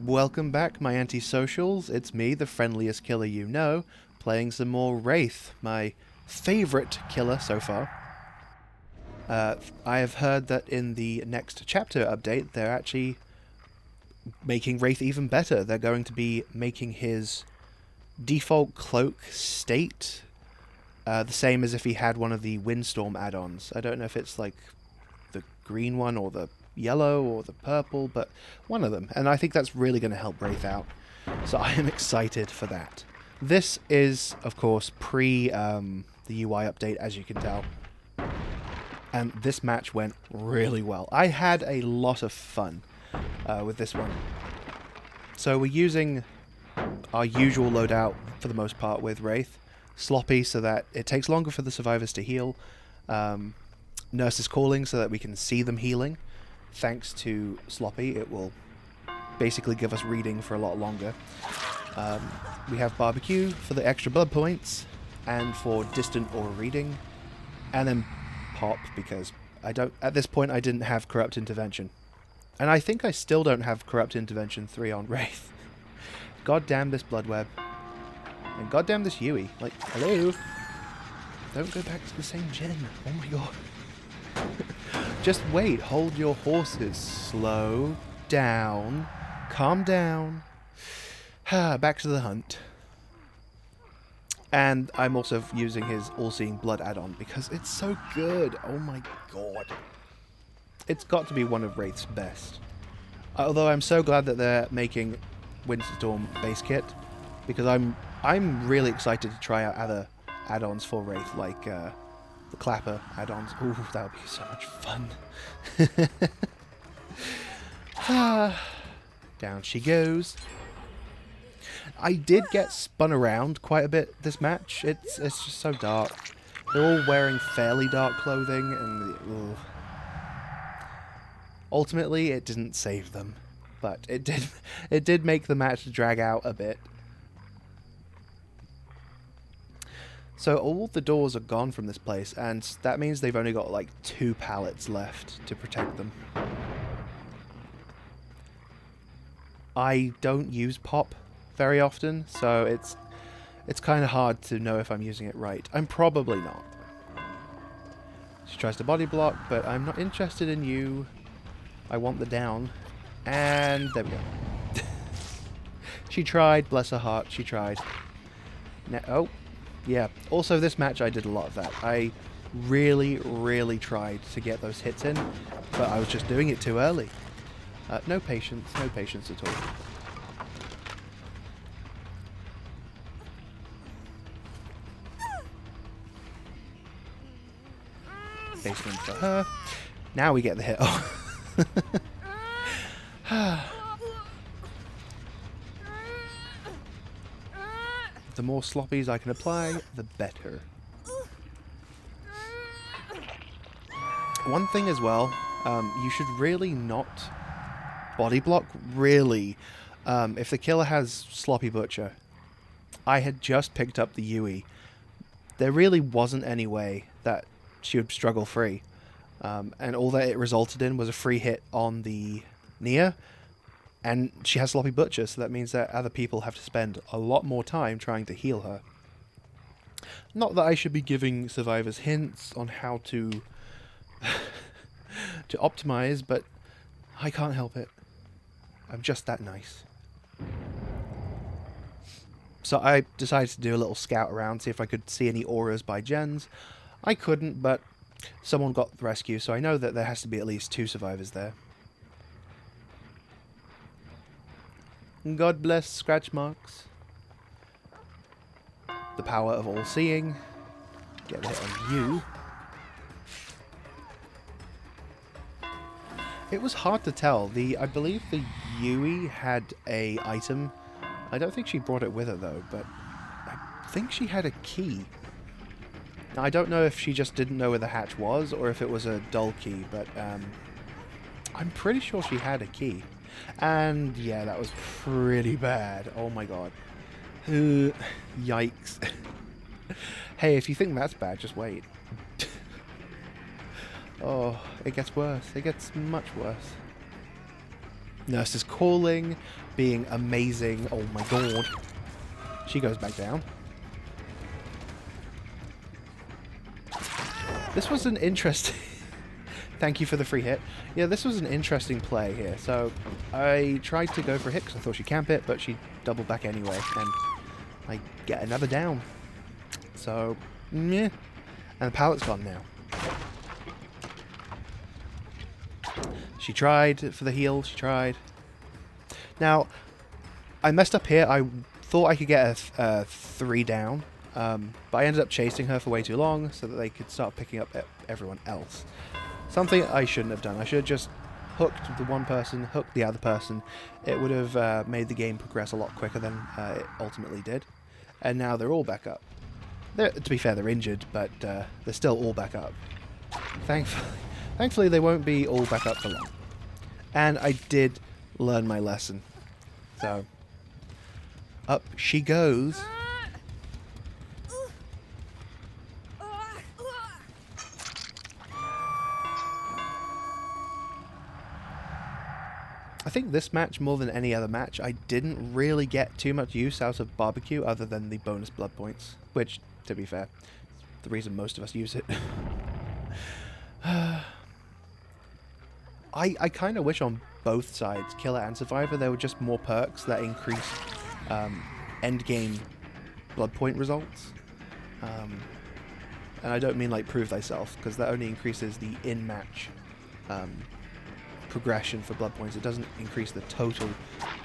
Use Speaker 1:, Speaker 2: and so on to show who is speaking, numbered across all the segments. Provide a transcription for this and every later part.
Speaker 1: Welcome back, my antisocials. It's me, the friendliest killer you know, playing some more Wraith, my favourite killer so far. I have heard that in the next chapter update, they're actually making Wraith even better. They're going to be making his default cloak state the same as if he had one of the Windstorm add-ons. I don't know if it's like the green one or the yellow or the purple, but one of them. And I think that's really going to help Wraith out. So I am excited for that. This is, of course, pre the UI update, as you can tell. And this match went really well. I had a lot of fun with this one. So we're using our usual loadout for the most part with Wraith. Sloppy so that it takes longer for the survivors to heal. Nurse is calling so that we can see them healing. Thanks to Sloppy, it will basically give us reading for a lot longer. We have Barbecue for the extra blood points and for distant aura reading. And then Pop, because at this point I didn't have Corrupt Intervention. And I think I still don't have Corrupt Intervention 3 on Wraith. God damn this blood web. And goddamn this Yui. Like, hello? Don't go back to the same gen. Oh my god. Just wait. Hold your horses. Slow down. Calm down. Back to the hunt. And I'm also using his All-Seeing Blood add-on because it's so good. Oh my god. It's got to be one of Wraith's best. Although I'm so glad that they're making Windstorm base kit, because I'm really excited to try out other add-ons for Wraith, like the Clapper add-ons. Ooh, that would be so much fun. Down she goes. I did get spun around quite a bit this match. It's just so dark. They're all wearing fairly dark clothing, and ultimately it didn't save them, but it did make the match drag out a bit. So all the doors are gone from this place, and that means they've only got like 2 pallets left to protect them. I don't use Pop very often, so it's kind of hard to know if I'm using it right. I'm probably not. She tries to body block, but I'm not interested in you. I want the down. And there we go. She tried, bless her heart, she tried. Oh. Yeah, also this match I did a lot of that. I really tried to get those hits in, but I was just doing it too early. No patience at all. Basement for her. Now we get the hit off. The more sloppies I can apply, the better. One thing as well, you should really not body block, really. If the killer has Sloppy Butcher, I had just picked up the Yui. There really wasn't any way that she would struggle free. And all that it resulted in was a free hit on the Nia. And she has Sloppy Butcher, so that means that other people have to spend a lot more time trying to heal her. Not that I should be giving survivors hints on how to to optimize, but I can't help it. I'm just that nice. So I decided to do a little scout around, see if I could see any auras by gens. I couldn't, but someone got the rescue, so I know that there has to be at least 2 survivors there. God bless scratch marks. The power of all seeing. Get the hit on you. It was hard to tell. I believe the Yui had a item. I don't think she brought it with her though, but I think she had a key. Now, I don't know if she just didn't know where the hatch was or if it was a dull key, but I'm pretty sure she had a key. And yeah, that was pretty bad. Oh my god. Yikes. Hey, if you think that's bad, just wait. Oh, it gets worse. It gets much worse. Nurse is calling, being amazing. Oh my god. She goes back down. This was an interesting... Thank you for the free hit. Yeah, this was an interesting play here. So I tried to go for a hit because I thought she'd camp it, but she doubled back anyway, and I get another down. So, meh. And the pallet's gone now. She tried for the heal. She tried. Now, I messed up here. I thought I could get a 3 down, but I ended up chasing her for way too long so that they could start picking up everyone else. Something I shouldn't have done. I should have just hooked the one person, hooked the other person. It would have made the game progress a lot quicker than it ultimately did. And now they're all back up. To be fair, they're injured, but they're still all back up. Thankfully, they won't be all back up for long. And I did learn my lesson. So, up she goes. I think this match, more than any other match, I didn't really get too much use out of barbecue other than the bonus blood points, which, to be fair, is the reason most of us use it. I kind of wish on both sides, Killer and Survivor, there were just more perks that increase endgame blood point results. And I don't mean like prove thyself, because that only increases the in-match progression for blood points. It doesn't increase the total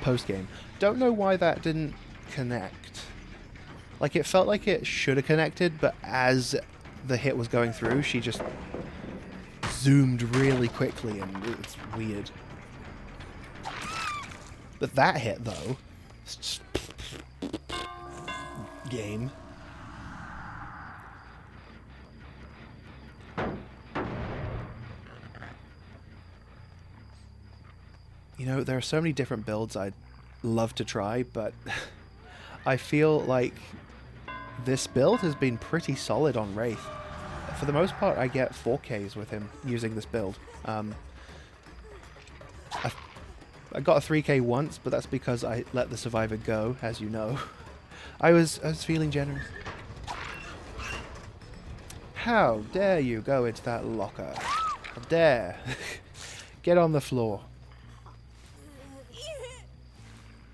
Speaker 1: post-game. Don't know why that didn't connect. Like, it felt like it should have connected, but as the hit was going through, she just zoomed really quickly, and it's weird. But that hit, though, game. You know, there are so many different builds I'd love to try, but I feel like this build has been pretty solid on Wraith. For the most part, I get 4Ks with him using this build. I got a 3K once, but that's because I let the Survivor go, as you know. I was feeling generous. How dare you go into that locker? How dare. Get on the floor.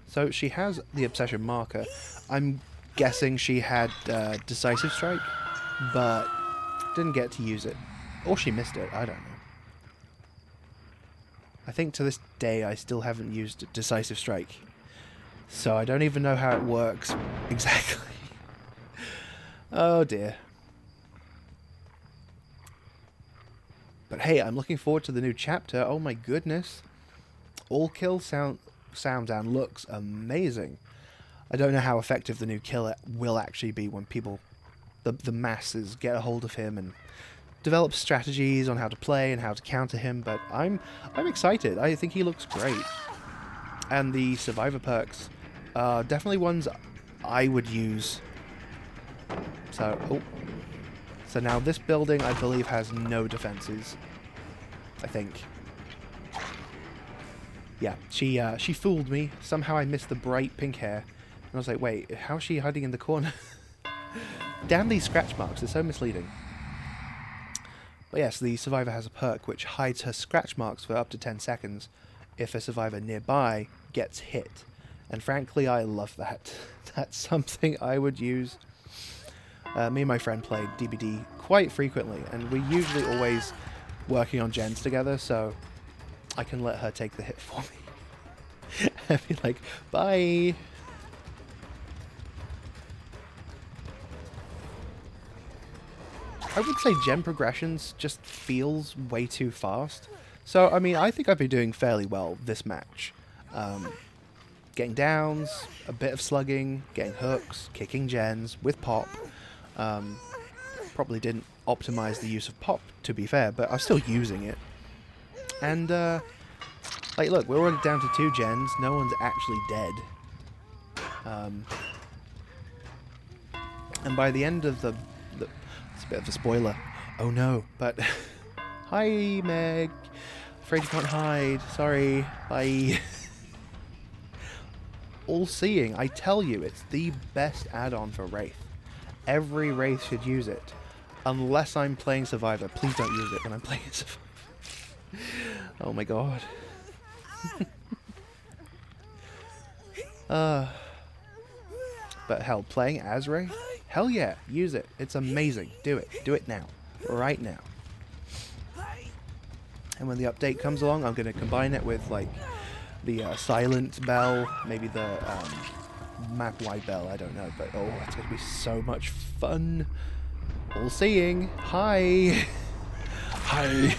Speaker 1: So she has the Obsession marker. I'm guessing she had Decisive Strike, but didn't get to use it. Or she missed it, I don't know. I think to this day I still haven't used Decisive Strike. So I don't even know how it works exactly. Oh dear. But hey, I'm looking forward to the new chapter. Oh my goodness. All kill sound down looks amazing. I don't know how effective the new killer will actually be when people, the masses, get a hold of him and develop strategies on how to play and how to counter him, but I'm excited. I think he looks great. And the Survivor perks are definitely ones I would use. So now this building, I believe, has no defenses. I think. Yeah, she fooled me. Somehow I missed the bright pink hair. And I was like, wait, how is she hiding in the corner? Damn these scratch marks, they're so misleading. But yes, the Survivor has a perk which hides her scratch marks for up to 10 seconds if a Survivor nearby gets hit. And frankly, I love that. That's something I would use. Me and my friend played DBD quite frequently, and we're usually always working on gens together, so I can let her take the hit for me. I'd be like, bye! I would say gen progressions just feels way too fast. So, I mean, I think I've been doing fairly well this match. Getting downs, a bit of slugging, getting hooks, kicking gens with pop. Probably didn't optimize the use of pop, to be fair, but I'm still using it. And, like, look, we're already down to 2 gens. No one's actually dead. And by the end of it's a bit of a spoiler. Oh no, but... Hi, Meg. Afraid you can't hide. Sorry. Bye. All-Seeing, I tell you, it's the best add-on for Wraith. Every Wraith should use it. Unless I'm playing Survivor. Please don't use it when I'm playing Survivor. Oh my god. But hell, playing as Wraith? Hell yeah, use it. It's amazing. Do it. Do it now. Right now. And when the update comes along, I'm going to combine it with, like, the silent bell, maybe the map-wide bell, I don't know. But, oh, it's going to be so much fun. All-Seeing. Hi. Hi.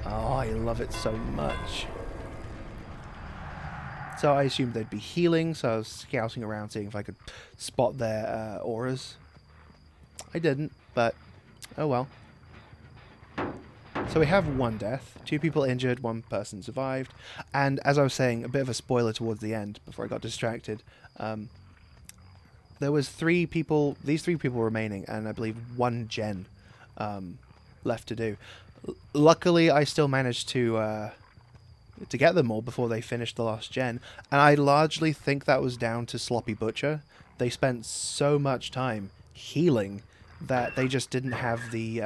Speaker 1: Oh, I love it so much. So I assumed they'd be healing, so I was scouting around seeing if I could spot their auras. I didn't, but oh well. So we have one death, 2 people injured, 1 person survived, and as I was saying, a bit of a spoiler towards the end before I got distracted. There was 3 people, these 3 people remaining, and I believe 1 gen left to do. Luckily, I still managed to get them all before they finished the last gen, and I largely think that was down to Sloppy Butcher. They spent so much time healing that they just didn't have the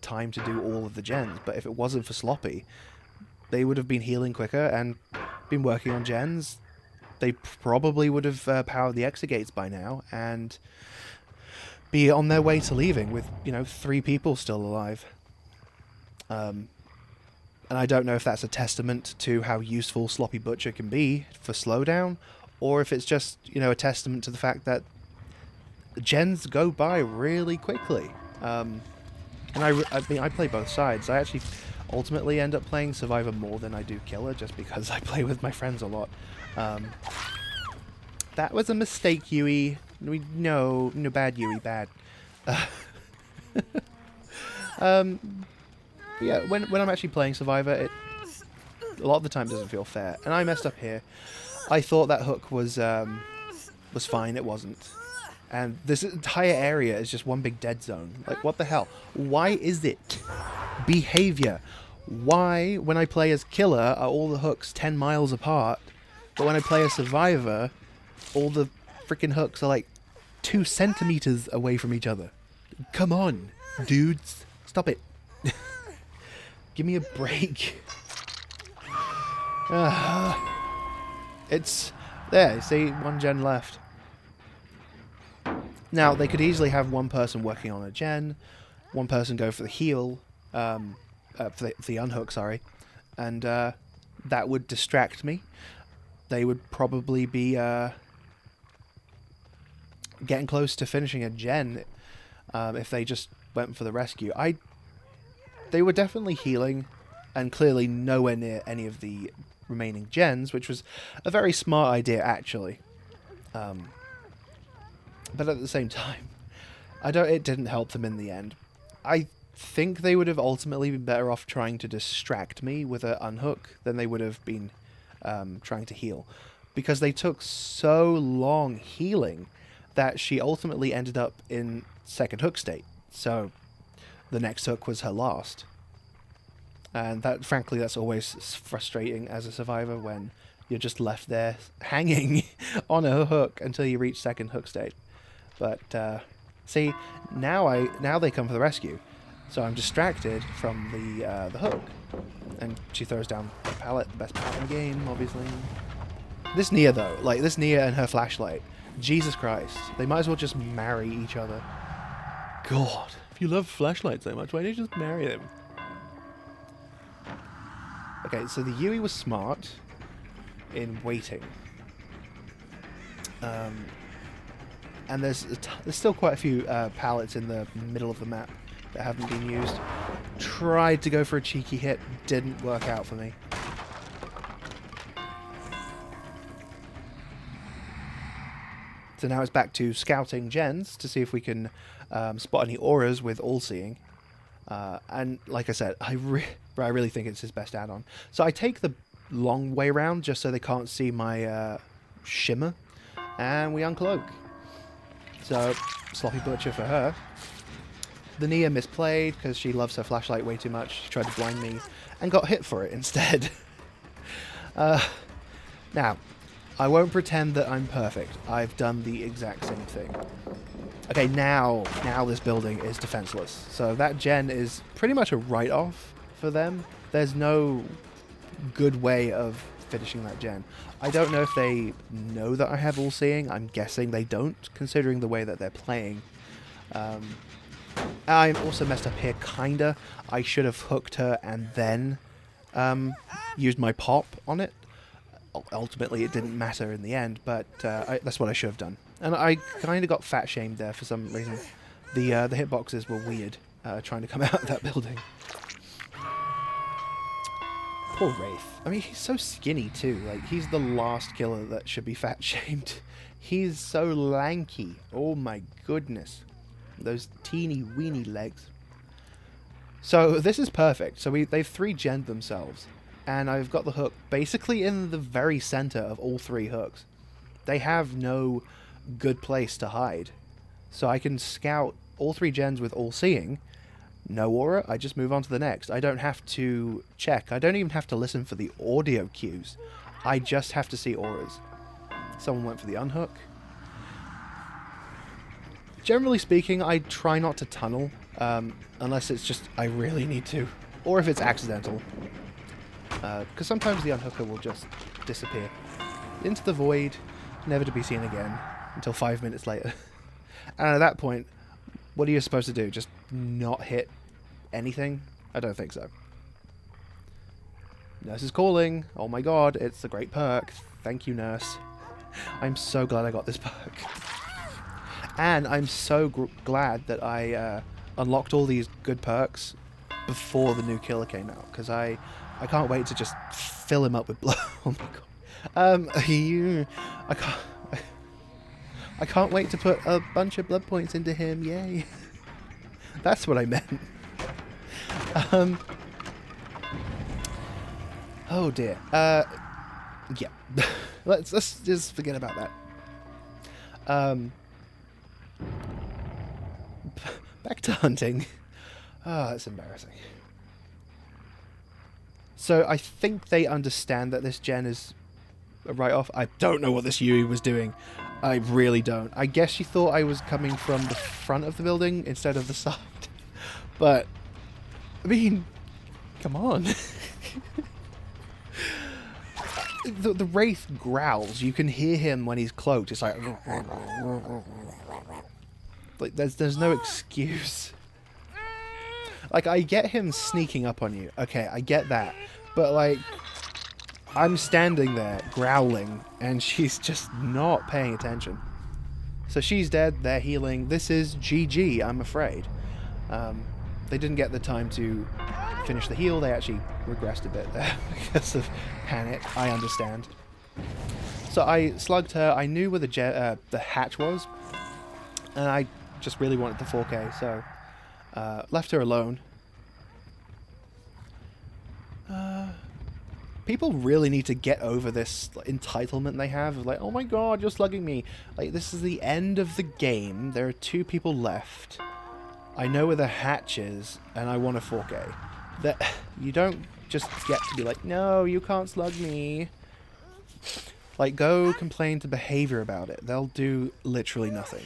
Speaker 1: time to do all of the gens. But if it wasn't for Sloppy, they would have been healing quicker and been working on gens. They probably would have powered the Exegates by now and be on their way to leaving with, you know, 3 people still alive. And I don't know if that's a testament to how useful Sloppy Butcher can be for slowdown, or if it's just, you know, a testament to the fact that gens go by really quickly. And I mean, I play both sides. I actually ultimately end up playing Survivor more than I do Killer, just because I play with my friends a lot. That was a mistake, Yui. No, bad, Yui, bad. Yeah, when I'm actually playing Survivor, it a lot of the time doesn't feel fair, and I messed up here. I thought that hook was fine. It wasn't, and this entire area is just one big dead zone. Like, what the hell? Why is it? Behavior. Why, when I play as Killer, are all the hooks 10 miles apart, but when I play as Survivor, all the freaking hooks are like 2 centimeters away from each other? Come on, dudes, stop it. Give me a break. It's there. See, 1 gen left. Now they could easily have 1 person working on a gen, 1 person go for the heal, for the unhook, sorry, and that would distract me. They would probably be getting close to finishing a gen if they just went for the rescue. They were definitely healing, and clearly nowhere near any of the remaining gens, which was a very smart idea, actually. But at the same time, it didn't help them in the end. I think they would have ultimately been better off trying to distract me with an unhook than they would have been trying to heal, because they took so long healing that she ultimately ended up in 2nd hook state. So the next hook was her last. And that, frankly, that's always frustrating as a Survivor, when you're just left there hanging on a hook until you reach 2nd hook state. But see, now they come for the rescue, so I'm distracted from the hook, and she throws down the pallet, the best pallet in the game, obviously. This Nia though, like this Nia and her flashlight, Jesus Christ, they might as well just marry each other. God, if you love flashlights so much, why don't you just marry them? Okay, so the Yui was smart in waiting. And there's still quite a few pallets in the middle of the map that haven't been used. Tried to go for a cheeky hit, didn't work out for me. So now it's back to scouting gens to see if we can spot any auras with All-Seeing. And like I said, I really think it's his best add-on. So I take the long way around just so they can't see my shimmer, and we uncloak. So, Sloppy Butcher for her. The Nia misplayed because she loves her flashlight way too much. She tried to blind me and got hit for it instead. Now, I won't pretend that I'm perfect. I've done the exact same thing. Okay, now this building is defenseless. So that gen is pretty much a write-off for them. There's no good way of finishing that gen. I don't know if they know that I have all-seeing. I'm guessing they don't, considering the way that they're playing. I'm also messed up here, kinda. I should have hooked her and then used my pop on it. Ultimately, it didn't matter in the end, but that's what I should have done. And I kind of got fat-shamed there for some reason. The hitboxes were weird, trying to come out of that building. Poor Wraith. I mean, he's so skinny too. Like, he's the last killer that should be fat-shamed. He's so lanky. Oh my goodness. Those teeny weeny legs. So this is perfect. So they've 3-gen'd themselves. And I've got the hook basically in the very center of all 3 hooks. They have no good place to hide. So I can scout all 3 gens with all-seeing. No aura, I just move on to the next. I don't have to check. I don't even have to listen for the audio cues. I just have to see auras. Someone went for the unhook. Generally speaking, I try not to tunnel, unless it's just I really need to. Or if it's accidental. Because sometimes the unhooker will just disappear. Into the void, never to be seen again, until 5 minutes later. And at that point, what are you supposed to do? Just not hit anything? I don't think so. Nurse is calling. Oh my god, it's a great perk. Thank you, nurse. I'm so glad I got this perk. And I'm so glad that I unlocked all these good perks before the new killer came out, because I can't wait to just fill him up with blood. Oh my god. I can't wait to put a bunch of blood points into him. Yay. That's what I meant. Oh dear. Yeah. let's just forget about that. Back to hunting. Oh, that's embarrassing. So I think they understand that this gen is a write-off. I don't know what this Yui was doing. I really don't. I guess she thought I was coming from the front of the building instead of the side. But, I mean, come on. The Wraith growls. You can hear him when he's cloaked. It's like there's no excuse. Like, I get him sneaking up on you. Okay, I get that. But, like, I'm standing there growling, and she's just not paying attention. So she's dead, they're healing. This is GG, I'm afraid. They didn't get the time to finish the heal. They actually regressed a bit there because of panic. I understand. So I slugged her. I knew where the hatch was, and I just really wanted the 4K, so left her alone. People really need to get over this entitlement they have of like, oh my god, you're slugging me. Like, this is the end of the game. There are 2 people left. I know where the hatch is, and I want a 4K. That you don't just get to be like, no, you can't slug me. Like, go complain to Behavior about it. They'll do literally nothing.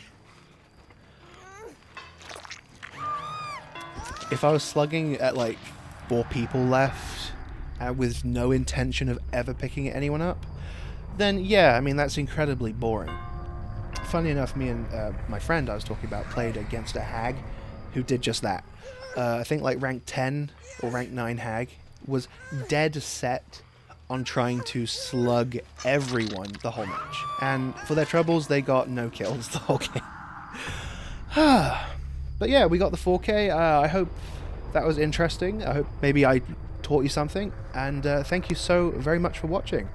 Speaker 1: If I was slugging at like 4 people left, with no intention of ever picking anyone up, then yeah, I mean, that's incredibly boring. Funny enough, me and my friend I was talking about played against a hag who did just that. I think like rank 10 or rank 9 hag was dead set on trying to slug everyone the whole match. And for their troubles, they got no kills the whole game. But yeah, we got the 4K. I hope that was interesting. I hope maybe I taught you something, and thank you so very much for watching.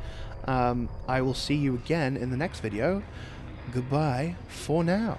Speaker 1: I will see you again in the next video. Goodbye for now.